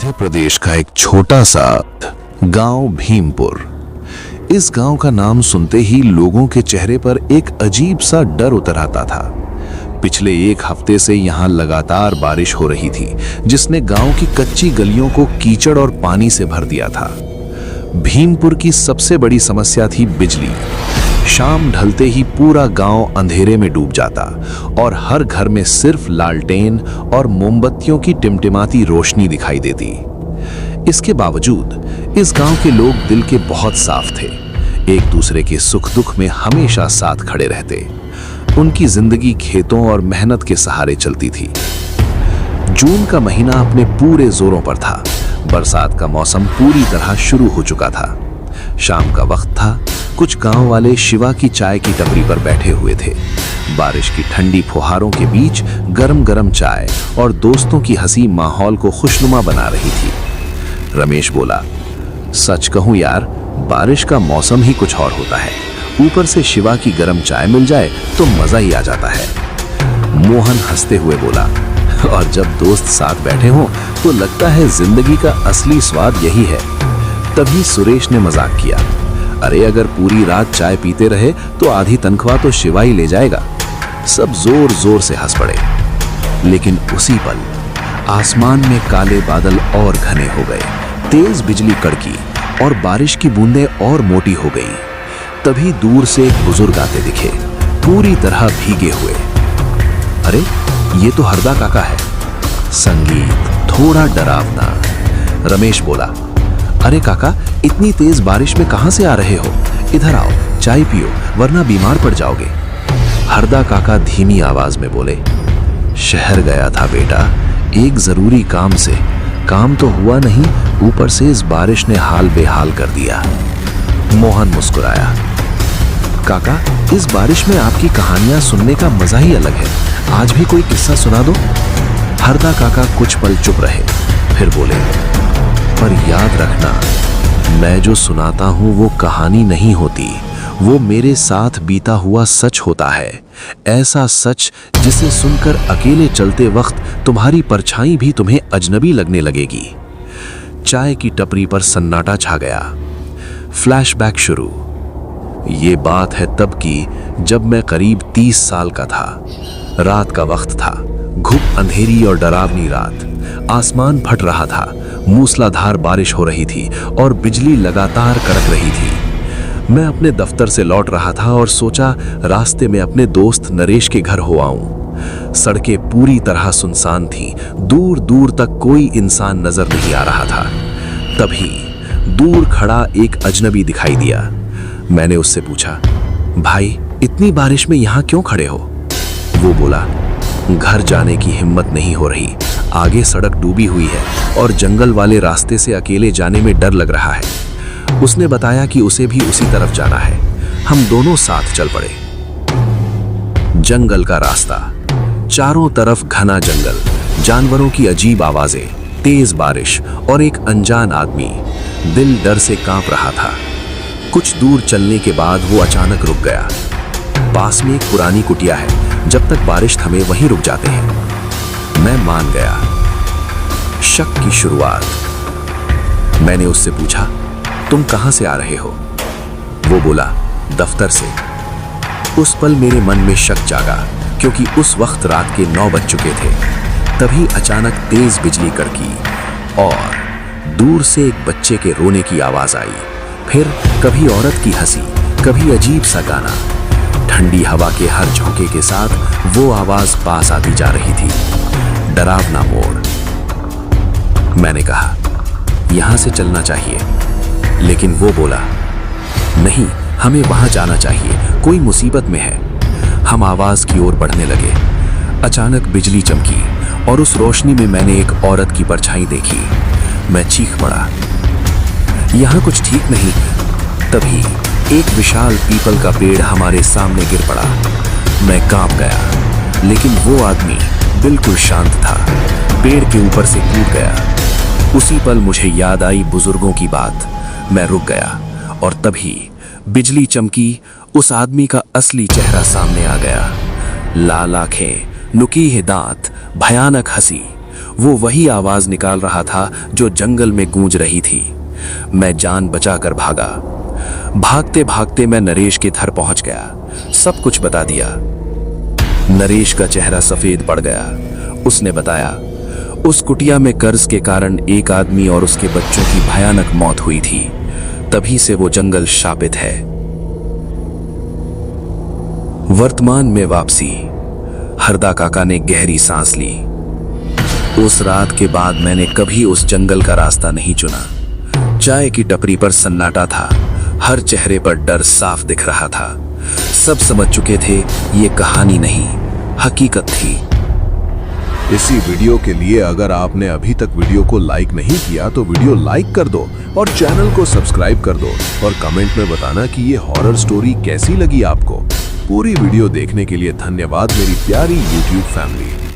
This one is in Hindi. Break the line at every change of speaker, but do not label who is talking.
मध्य प्रदेश का एक छोटा सा गांव भीमपुर। इस गांव का नाम सुनते ही लोगों के चेहरे पर एक अजीब सा डर उतर आता था। पिछले एक हफ्ते से यहाँ लगातार बारिश हो रही थी, जिसने गांव की कच्ची गलियों को कीचड़ और पानी से भर दिया था। भीमपुर की सबसे बड़ी समस्या थी बिजली। शाम ढलते ही पूरा गांव अंधेरे में डूब जाता और हर घर में सिर्फ लालटेन और मोमबत्तियों की टिमटिमाती रोशनी दिखाई देती। इसके बावजूद इस गांव के लोग दिल के बहुत साफ थे, एक दूसरे के सुख दुख में हमेशा साथ खड़े रहते। उनकी जिंदगी खेतों और मेहनत के सहारे चलती थी। जून का महीना अपने पूरे जोरों पर था। बरसात का मौसम पूरी तरह शुरू हो चुका था। शाम का वक्त था। कुछ गांव वाले शिवा की चाय की टपरी पर बैठे हुए थे। बारिश की ठंडी फुहारों के बीच गरम गरम चाय और दोस्तों की हंसी माहौल को खुशनुमा बना रही थी। रमेश बोला, सच कहूं यार, बारिश का मौसम ही कुछ और होता है। ऊपर से शिवा की गरम चाय मिल जाए तो मजा ही आ जाता है। मोहन हंसते हुए बोला, और जब दोस्त साथ बैठे हों तो लगता है जिंदगी का असली स्वाद यही है। तभी सुरेश ने मजाक किया, अरे अगर पूरी रात चाय पीते रहे तो आधी तनख्वाह तो शिवा ही ले जाएगा। सब जोर जोर से हंस पड़े। लेकिन उसी पल आसमान में काले बादल और घने हो गए। तेज बिजली कड़की और बारिश की बूंदें और मोटी हो गई। तभी दूर से एक बुजुर्ग आते दिखे, पूरी तरह भीगे हुए। अरे ये तो हरदा काका है। संगीत थोड़ा डरावना। रमेश बोला, अरे काका, इतनी तेज बारिश में कहां से आ रहे हो? इधर आओ, चाय पियो, वरना बीमार पड़ जाओगे। हरदा काका धीमी आवाज में बोले, शहर गया था बेटा, एक जरूरी काम से। काम तो हुआ नहीं, ऊपर से इस बारिश ने हाल बेहाल कर दिया। मोहन मुस्कुराया, काका, इस बारिश में आपकी कहानियां सुनने का मजा ही अलग है। आज भी कोई किस्सा सुना दो। हरदा काका कुछ पल चुप रहे, फिर बोले, पर याद रखना, मैं जो सुनाता हूं वो कहानी नहीं होती, वो मेरे साथ बीता हुआ सच होता है। ऐसा सच जिसे सुनकर अकेले चलते वक्त तुम्हारी परछाई भी तुम्हें अजनबी लगने लगेगी। चाय की टपरी पर सन्नाटा छा गया। फ्लैशबैक शुरू। ये बात है तब की जब मैं करीब 30 साल का था। रात का वक्त था, घुप अंधेरी और डरावनी रात। आसमान फट रहा था, मूसलाधार बारिश हो रही थी और बिजली लगातार कड़क रही थी। मैं अपने दफ्तर से लौट रहा था और सोचा रास्ते में अपने दोस्त नरेश के घर हो आऊं। सड़कें पूरी तरह सुनसान थीं, दूर दूर तक कोई इंसान नजर नहीं आ रहा था। तभी दूर खड़ा एक अजनबी दिखाई दिया। मैंने उससे पूछा, भाई, इतनी बारिश में यहाँ क्यों खड़े हो? वो बोला, घर जाने की हिम्मत नहीं हो रही। आगे सड़क डूबी हुई है और जंगल वाले रास्ते से अकेले जाने में डर लग रहा है। उसने बताया कि उसे भी उसी तरफ जाना है। हम दोनों साथ चल पड़े। जंगल का रास्ता, चारों तरफ घना जंगल, जानवरों की अजीब आवाजें, तेज बारिश और एक अनजान आदमी। दिल डर से कांप रहा था। कुछ दूर चलने के बाद वो अचानक रुक गया। पास में एक पुरानी कुटिया है, जब तक बारिश थमे वहीं रुक जाते हैं। मैं मान गया। शक की शुरुआत। मैंने उससे पूछा, तुम कहां से आ रहे हो? वो बोला, दफ्तर से। उस पल मेरे मन में शक जागा, क्योंकि उस वक्त रात के 9 बज चुके थे। तभी अचानक तेज बिजली कड़की और दूर से एक बच्चे के रोने की आवाज आई। फिर कभी औरत की हंसी, कभी अजीब सा गाना। ठंडी हवा के हर झोंके के साथ वो आवाज पास आती जा रही थी। डरावना मोड़। मैंने कहा, यहां से चलना चाहिए। लेकिन वो बोला, नहीं, हमें वहां जाना चाहिए, कोई मुसीबत में है। हम आवाज की ओर बढ़ने लगे। अचानक बिजली चमकी और उस रोशनी में मैंने एक औरत की परछाई देखी। मैं चीख पड़ा, यहां कुछ ठीक नहीं। तभी एक विशाल पीपल का पेड़ हमारे सामने गिर पड़ा। मैं कांप गया, लेकिन वो आदमी बिल्कुल शांत था। पेड़ के ऊपर से कूद गया। उसी पल मुझे याद आई बुजुर्गों की बात। मैं रुक गया और तभी बिजली चमकी। उस आदमी का असली चेहरा सामने आ गया। लाल आंखें, नुकीले दांत, भयानक हंसी।
वो वही आवाज निकाल रहा था जो जंगल में गूंज रही थी। मैं जान बचाकर भागा। भागते भागते मैं नरेश के घर पहुंच गया। सब कुछ बता दिया। नरेश का चेहरा सफेद पड़ गया। उसने बताया, उस कुटिया में कर्ज के कारण एक आदमी और उसके बच्चों की भयानक मौत हुई थी। तभी से वो जंगल शापित है। वर्तमान में वापसी। हरदा काका ने गहरी सांस ली। उस रात के बाद मैंने कभी उस जंगल का रास्ता नहीं चुना। चाय की टपरी पर सन्नाटा था। हर चेहरे पर डर साफ दिख रहा था। सब समझ चुके थे ये कहानी नहीं, हकीकत थी।
इसी वीडियो के लिए अगर आपने अभी तक वीडियो को लाइक नहीं किया तो वीडियो लाइक कर दो और चैनल को सब्सक्राइब कर दो और कमेंट में बताना कि ये हॉरर स्टोरी कैसी लगी आपको। पूरी वीडियो देखने के लिए धन्यवाद मेरी प्यारी YouTube फैमिली।